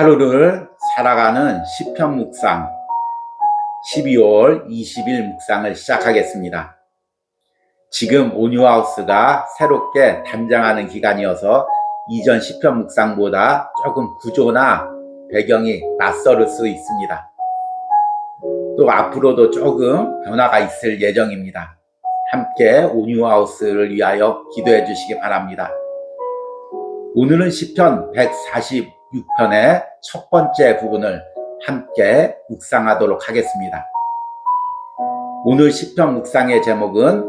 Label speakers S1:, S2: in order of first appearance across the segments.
S1: 하루를 살아가는 시편 묵상 12월 20일 묵상을 시작하겠습니다. 지금 온유하우스가 새롭게 단장하는 기간이어서 이전 시편 묵상보다 조금 구조나 배경이 낯설을 수 있습니다. 또 앞으로도 조금 변화가 있을 예정입니다. 함께 온유하우스를 위하여 기도해 주시기 바랍니다. 오늘은 시편 146편의 첫 번째 부분을 함께 묵상하도록 하겠습니다. 오늘 시편 묵상의 제목은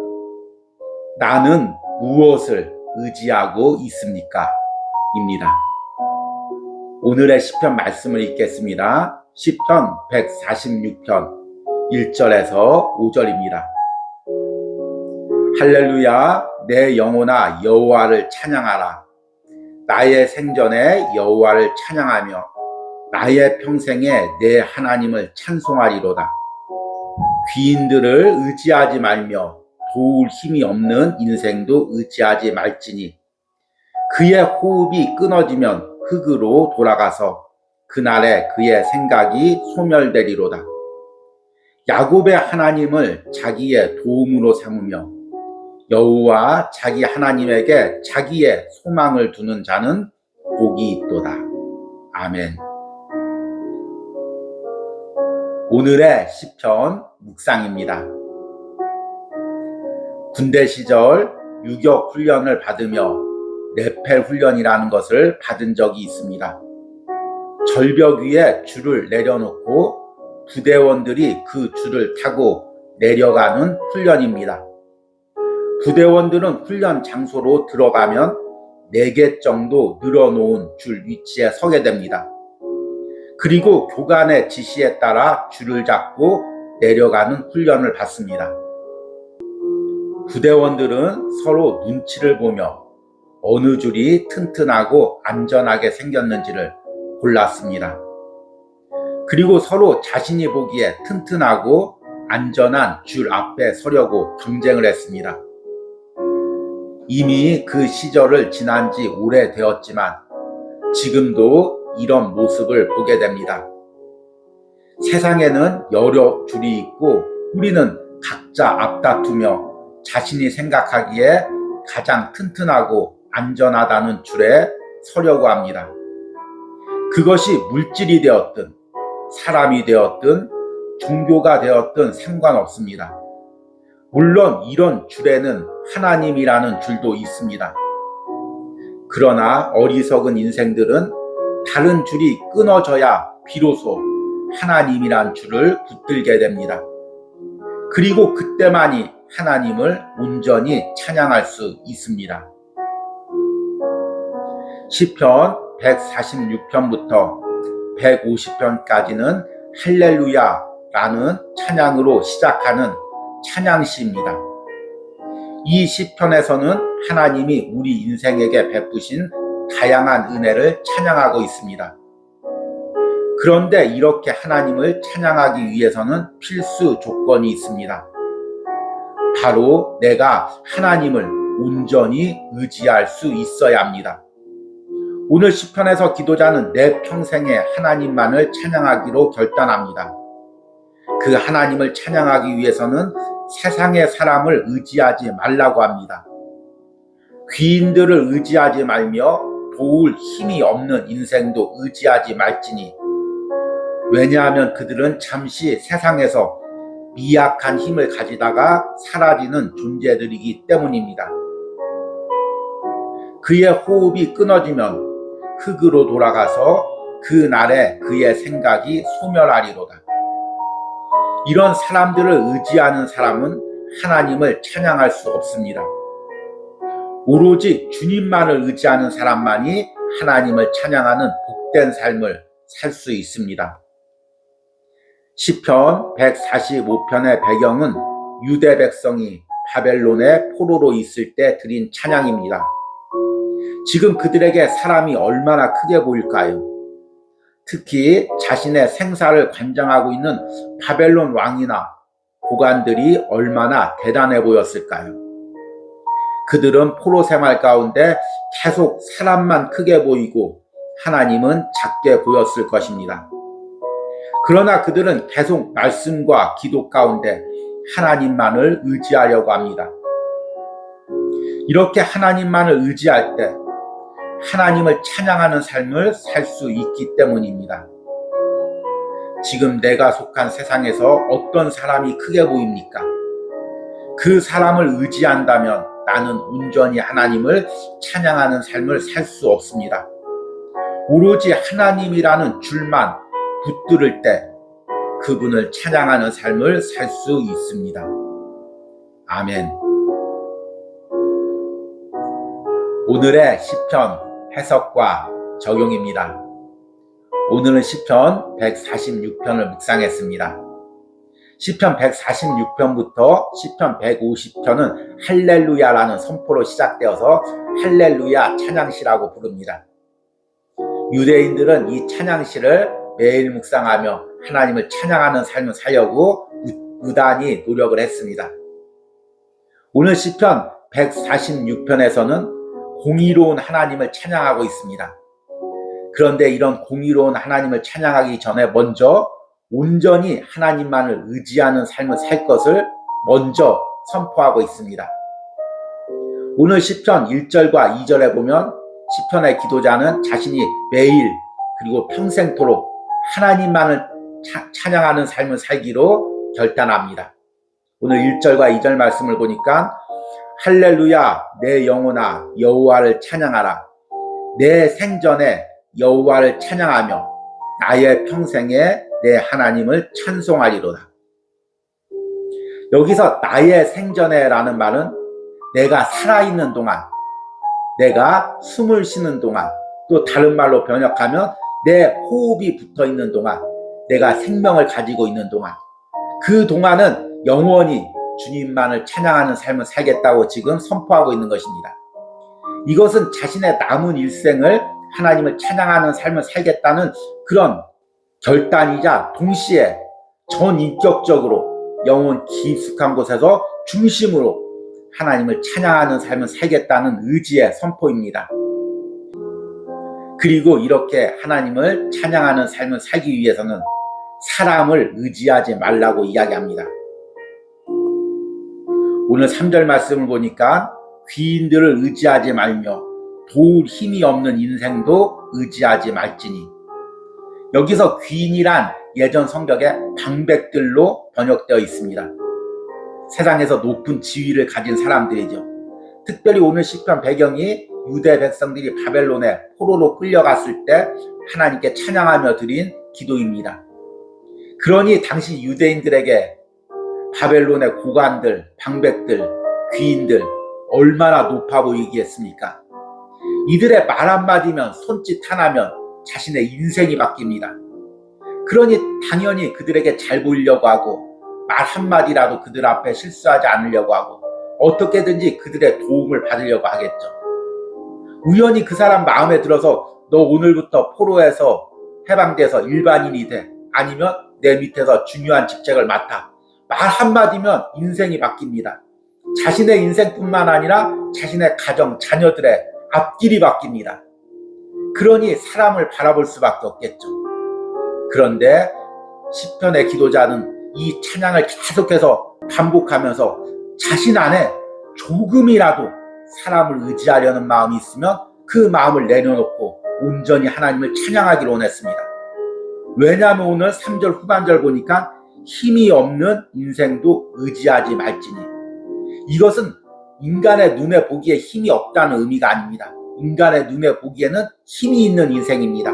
S1: 나는 무엇을 의지하고 있습니까? 입니다. 오늘의 시편 말씀을 읽겠습니다. 시편 146편 1절에서 5절입니다. 할렐루야, 내 영혼아 여호와를 찬양하라. 나의 생전에 여호와를 찬양하며 나의 평생에 내 하나님을 찬송하리로다. 귀인들을 의지하지 말며 도울 힘이 없는 인생도 의지하지 말지니 그의 호흡이 끊어지면 흙으로 돌아가서 그날에 그의 생각이 소멸되리로다. 야곱의 하나님을 자기의 도움으로 삼으며 여호와 자기 하나님에게 자기의 소망을 두는 자는 복이 있도다. 아멘. 오늘의 시편 묵상입니다. 군대 시절 유격 훈련을 받으며 레펠 훈련이라는 것을 받은 적이 있습니다. 절벽 위에 줄을 내려놓고 부대원들이 그 줄을 타고 내려가는 훈련입니다. 부대원들은 훈련 장소로 들어가면 4개 정도 늘어놓은 줄 위치에 서게 됩니다. 그리고 교관의 지시에 따라 줄을 잡고 내려가는 훈련을 받습니다. 부대원들은 서로 눈치를 보며 어느 줄이 튼튼하고 안전하게 생겼는지를 골랐습니다. 그리고 서로 자신이 보기에 튼튼하고 안전한 줄 앞에 서려고 경쟁을 했습니다. 이미 그 시절을 지난 지 오래되었지만 지금도 이런 모습을 보게 됩니다. 세상에는 여러 줄이 있고 우리는 각자 앞다투며 자신이 생각하기에 가장 튼튼하고 안전하다는 줄에 서려고 합니다. 그것이 물질이 되었든 사람이 되었든 종교가 되었든 상관없습니다. 물론 이런 줄에는 하나님이라는 줄도 있습니다. 그러나 어리석은 인생들은 다른 줄이 끊어져야 비로소 하나님이란 줄을 붙들게 됩니다. 그리고 그때만이 하나님을 온전히 찬양할 수 있습니다. 시편 146편부터 150편까지는 할렐루야라는 찬양으로 시작하는 찬양시입니다. 이 시편에서는 하나님이 우리 인생에게 베푸신 다양한 은혜를 찬양하고 있습니다. 그런데 이렇게 하나님을 찬양하기 위해서는 필수 조건이 있습니다. 바로 내가 하나님을 온전히 의지할 수 있어야 합니다. 오늘 시편에서 기도자는 내 평생에 하나님만을 찬양하기로 결단합니다. 그 하나님을 찬양하기 위해서는 세상의 사람을 의지하지 말라고 합니다. 귀인들을 의지하지 말며 도울 힘이 없는 인생도 의지하지 말지니 왜냐하면 그들은 잠시 세상에서 미약한 힘을 가지다가 사라지는 존재들이기 때문입니다. 그의 호흡이 끊어지면 흙으로 돌아가서 그 날에 그의 생각이 소멸하리로다. 이런 사람들을 의지하는 사람은 하나님을 찬양할 수 없습니다. 오로지 주님만을 의지하는 사람만이 하나님을 찬양하는 복된 삶을 살 수 있습니다. 시편 145편의 배경은 유대 백성이 바벨론의 포로로 있을 때 드린 찬양입니다. 지금 그들에게 사람이 얼마나 크게 보일까요? 특히 자신의 생사를 관장하고 있는 바벨론 왕이나 고관들이 얼마나 대단해 보였을까요? 그들은 포로 생활 가운데 계속 사람만 크게 보이고 하나님은 작게 보였을 것입니다. 그러나 그들은 계속 말씀과 기도 가운데 하나님만을 의지하려고 합니다. 이렇게 하나님만을 의지할 때 하나님을 찬양하는 삶을 살 수 있기 때문입니다. 지금 내가 속한 세상에서 어떤 사람이 크게 보입니까? 그 사람을 의지한다면 나는 온전히 하나님을 찬양하는 삶을 살 수 없습니다. 오로지 하나님이라는 줄만 붙들을 때 그분을 찬양하는 삶을 살 수 있습니다. 아멘. 오늘의 시편 해석과 적용입니다. 오늘은 시편 146편을 묵상했습니다. 시편 146편부터 시편 150편은 할렐루야라는 선포로 시작되어서 할렐루야 찬양시라고 부릅니다. 유대인들은 이 찬양시를 매일 묵상하며 하나님을 찬양하는 삶을 살려고 무단히 노력을 했습니다. 오늘 시편 146편에서는 공의로운 하나님을 찬양하고 있습니다. 그런데 이런 공의로운 하나님을 찬양하기 전에 먼저 온전히 하나님만을 의지하는 삶을 살 것을 먼저 선포하고 있습니다. 오늘 시편 1절과 2절에 보면 시편의 기도자는 자신이 매일 그리고 평생토록 하나님만을 찬양하는 삶을 살기로 결단합니다. 오늘 1절과 2절 말씀을 보니까 할렐루야 내 영혼아 여호와를 찬양하라. 내 생전에 여호와를 찬양하며 나의 평생에 내 하나님을 찬송하리로다. 여기서 나의 생전에 라는 말은 내가 살아있는 동안, 내가 숨을 쉬는 동안, 또 다른 말로 번역하면 내 호흡이 붙어있는 동안, 내가 생명을 가지고 있는 동안, 그 동안은 영원히 주님만을 찬양하는 삶을 살겠다고 지금 선포하고 있는 것입니다. 이것은 자신의 남은 일생을 하나님을 찬양하는 삶을 살겠다는 그런 결단이자 동시에 전인격적으로 영혼 깊숙한 곳에서 중심으로 하나님을 찬양하는 삶을 살겠다는 의지의 선포입니다. 그리고 이렇게 하나님을 찬양하는 삶을 살기 위해서는 사람을 의지하지 말라고 이야기합니다. 오늘 3절 말씀을 보니까 귀인들을 의지하지 말며 도울 힘이 없는 인생도 의지하지 말지니, 여기서 귀인이란 예전 성경에 방백들로 번역되어 있습니다. 세상에서 높은 지위를 가진 사람들이죠. 특별히 오늘 시편 배경이 유대 백성들이 바벨론에 포로로 끌려갔을 때 하나님께 찬양하며 드린 기도입니다. 그러니 당시 유대인들에게 바벨론의 고관들, 방백들, 귀인들 얼마나 높아 보이겠습니까? 이들의 말 한마디면, 손짓 하나면 자신의 인생이 바뀝니다. 그러니 당연히 그들에게 잘 보이려고 하고 말 한마디라도 그들 앞에 실수하지 않으려고 하고 어떻게든지 그들의 도움을 받으려고 하겠죠. 우연히 그 사람 마음에 들어서 너 오늘부터 포로에서 해방돼서 일반인이 돼, 아니면 내 밑에서 중요한 직책을 맡아, 말 한마디면 인생이 바뀝니다. 자신의 인생뿐만 아니라 자신의 가정, 자녀들의 앞길이 바뀝니다. 그러니 사람을 바라볼 수밖에 없겠죠. 그런데 시편의 기도자는 이 찬양을 계속해서 반복하면서 자신 안에 조금이라도 사람을 의지하려는 마음이 있으면 그 마음을 내려놓고 온전히 하나님을 찬양하기를 원했습니다. 왜냐하면 오늘 3절 후반절 보니까 힘이 없는 인생도 의지하지 말지니, 이것은 인간의 눈에 보기에 힘이 없다는 의미가 아닙니다. 인간의 눈에 보기에는 힘이 있는 인생입니다.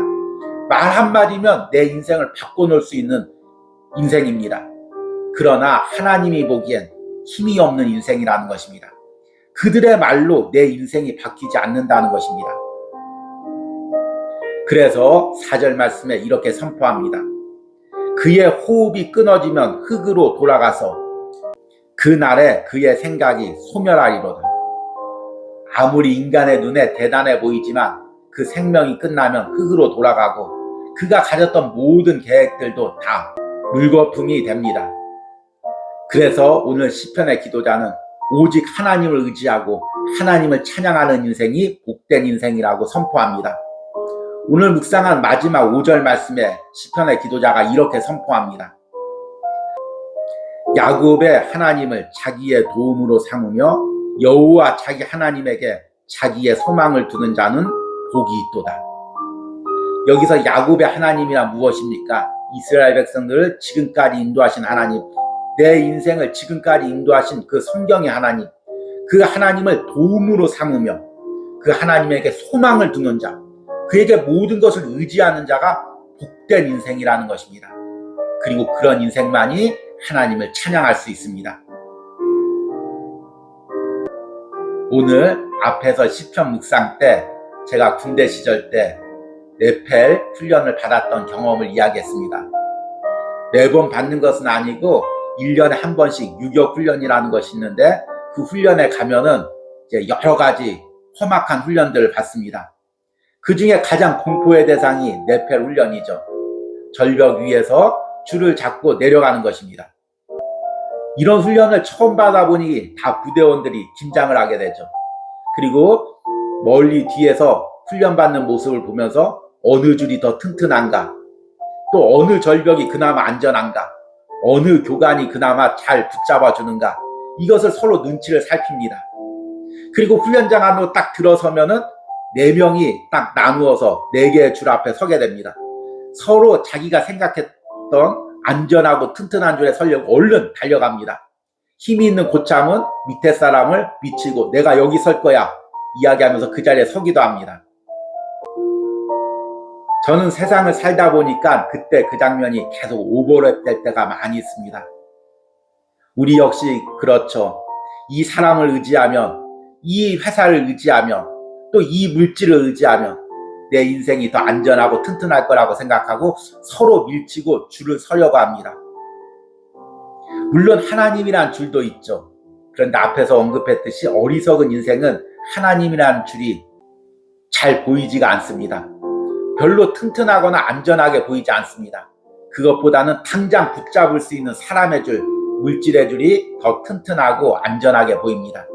S1: 말 한마디면 내 인생을 바꿔놓을 수 있는 인생입니다. 그러나 하나님이 보기엔 힘이 없는 인생이라는 것입니다. 그들의 말로 내 인생이 바뀌지 않는다는 것입니다. 그래서 4절 말씀에 이렇게 선포합니다. 그의 호흡이 끊어지면 흙으로 돌아가서 그날에 그의 생각이 소멸하리로다. 아무리 인간의 눈에 대단해 보이지만 그 생명이 끝나면 흙으로 돌아가고 그가 가졌던 모든 계획들도 다 물거품이 됩니다. 그래서 오늘 시편의 기도자는 오직 하나님을 의지하고 하나님을 찬양하는 인생이 복된 인생이라고 선포합니다. 오늘 묵상한 마지막 5절 말씀에 시편의 기도자가 이렇게 선포합니다. 야곱의 하나님을 자기의 도움으로 삼으며 여호와 자기 하나님에게 자기의 소망을 두는 자는 복이 있도다. 여기서 야곱의 하나님이란 무엇입니까? 이스라엘 백성들을 지금까지 인도하신 하나님, 내 인생을 지금까지 인도하신 그 성경의 하나님, 그 하나님을 도움으로 삼으며 그 하나님에게 소망을 두는 자, 그에게 모든 것을 의지하는 자가 복된 인생이라는 것입니다. 그리고 그런 인생만이 하나님을 찬양할 수 있습니다. 오늘 앞에서 시편 묵상 때 제가 군대 시절 때 레펠 훈련을 받았던 경험을 이야기했습니다. 매번 받는 것은 아니고 1년에 한 번씩 유격 훈련이라는 것이 있는데 그 훈련에 가면은 이제 여러 가지 험악한 훈련들을 받습니다. 그 중에 가장 공포의 대상이 레펠 훈련이죠. 절벽 위에서 줄을 잡고 내려가는 것입니다. 이런 훈련을 처음 받아보니 다 부대원들이 긴장을 하게 되죠. 그리고 멀리 뒤에서 훈련받는 모습을 보면서 어느 줄이 더 튼튼한가, 또 어느 절벽이 그나마 안전한가, 어느 교관이 그나마 잘 붙잡아주는가, 이것을 서로 눈치를 살핍니다. 그리고 훈련장 안으로 딱 들어서면은 4명이 딱 나누어서 4개의 줄 앞에 서게 됩니다. 서로 자기가 생각했던 안전하고 튼튼한 줄에 서려고 얼른 달려갑니다. 힘이 있는 고참은 밑에 사람을 미치고 내가 여기 설 거야 이야기하면서 그 자리에 서기도 합니다. 저는 세상을 살다 보니까 그때 그 장면이 계속 오버랩 될 때가 많이 있습니다. 우리 역시 그렇죠. 이 사람을 의지하면, 이 회사를 의지하면, 또 이 물질을 의지하면 내 인생이 더 안전하고 튼튼할 거라고 생각하고 서로 밀치고 줄을 서려고 합니다. 물론 하나님이란 줄도 있죠. 그런데 앞에서 언급했듯이 어리석은 인생은 하나님이란 줄이 잘 보이지가 않습니다. 별로 튼튼하거나 안전하게 보이지 않습니다. 그것보다는 당장 붙잡을 수 있는 사람의 줄, 물질의 줄이 더 튼튼하고 안전하게 보입니다.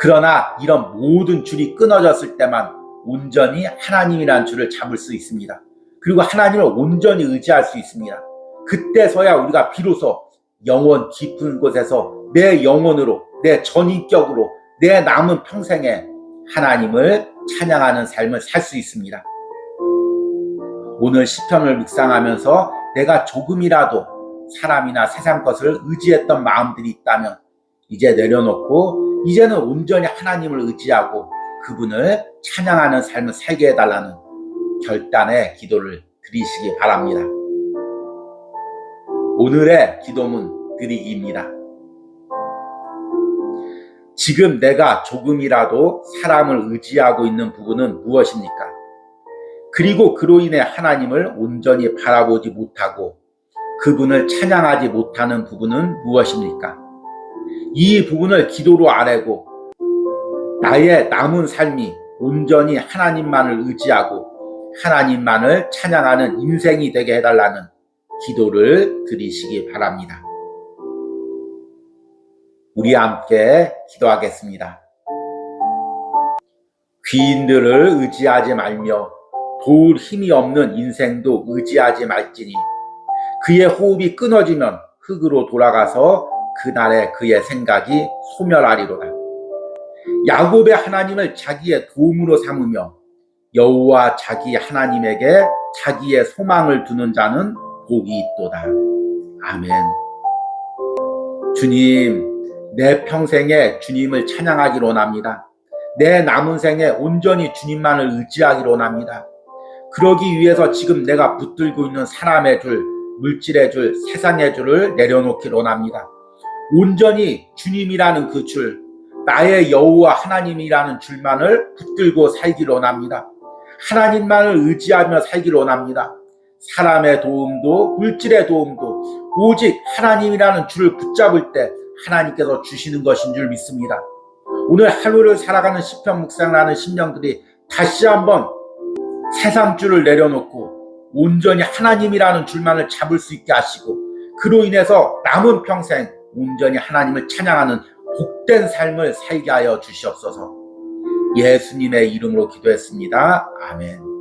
S1: 그러나 이런 모든 줄이 끊어졌을 때만 온전히 하나님이란 줄을 잡을 수 있습니다. 그리고 하나님을 온전히 의지할 수 있습니다. 그때서야 우리가 비로소 영원 깊은 곳에서 내 영혼으로, 내 전인격으로, 내 남은 평생에 하나님을 찬양하는 삶을 살 수 있습니다. 오늘 시편을 묵상하면서 내가 조금이라도 사람이나 세상 것을 의지했던 마음들이 있다면 이제 내려놓고 이제는 온전히 하나님을 의지하고 그분을 찬양하는 삶을 살게 해달라는 결단의 기도를 드리시기 바랍니다. 오늘의 기도문 드리기입니다. 지금 내가 조금이라도 사람을 의지하고 있는 부분은 무엇입니까? 그리고 그로 인해 하나님을 온전히 바라보지 못하고 그분을 찬양하지 못하는 부분은 무엇입니까? 이 부분을 기도로 아뢰고 나의 남은 삶이 온전히 하나님만을 의지하고 하나님만을 찬양하는 인생이 되게 해달라는 기도를 드리시기 바랍니다. 우리 함께 기도하겠습니다. 귀인들을 의지하지 말며 도울 힘이 없는 인생도 의지하지 말지니 그의 호흡이 끊어지면 흙으로 돌아가서 그날에 그의 생각이 소멸하리로다. 야곱의 하나님을 자기의 도움으로 삼으며 여호와 자기 하나님에게 자기의 소망을 두는 자는 복이 있도다. 아멘. 주님, 내 평생에 주님을 찬양하기로 원합니다. 내 남은 생에 온전히 주님만을 의지하기로 원합니다. 그러기 위해서 지금 내가 붙들고 있는 사람의 줄, 물질의 줄, 세상의 줄을 내려놓기로 원합니다. 온전히 주님이라는 그 줄, 나의 여호와 하나님이라는 줄만을 붙들고 살기로 원합니다. 하나님만을 의지하며 살기로 원합니다. 사람의 도움도 물질의 도움도 오직 하나님이라는 줄을 붙잡을 때 하나님께서 주시는 것인 줄 믿습니다. 오늘 하루를 살아가는 시편 묵상을 하는 심령들이 다시 한번 세상 줄을 내려놓고 온전히 하나님이라는 줄만을 잡을 수 있게 하시고 그로 인해서 남은 평생 온전히 하나님을 찬양하는 복된 삶을 살게 하여 주시옵소서. 예수님의 이름으로 기도했습니다. 아멘.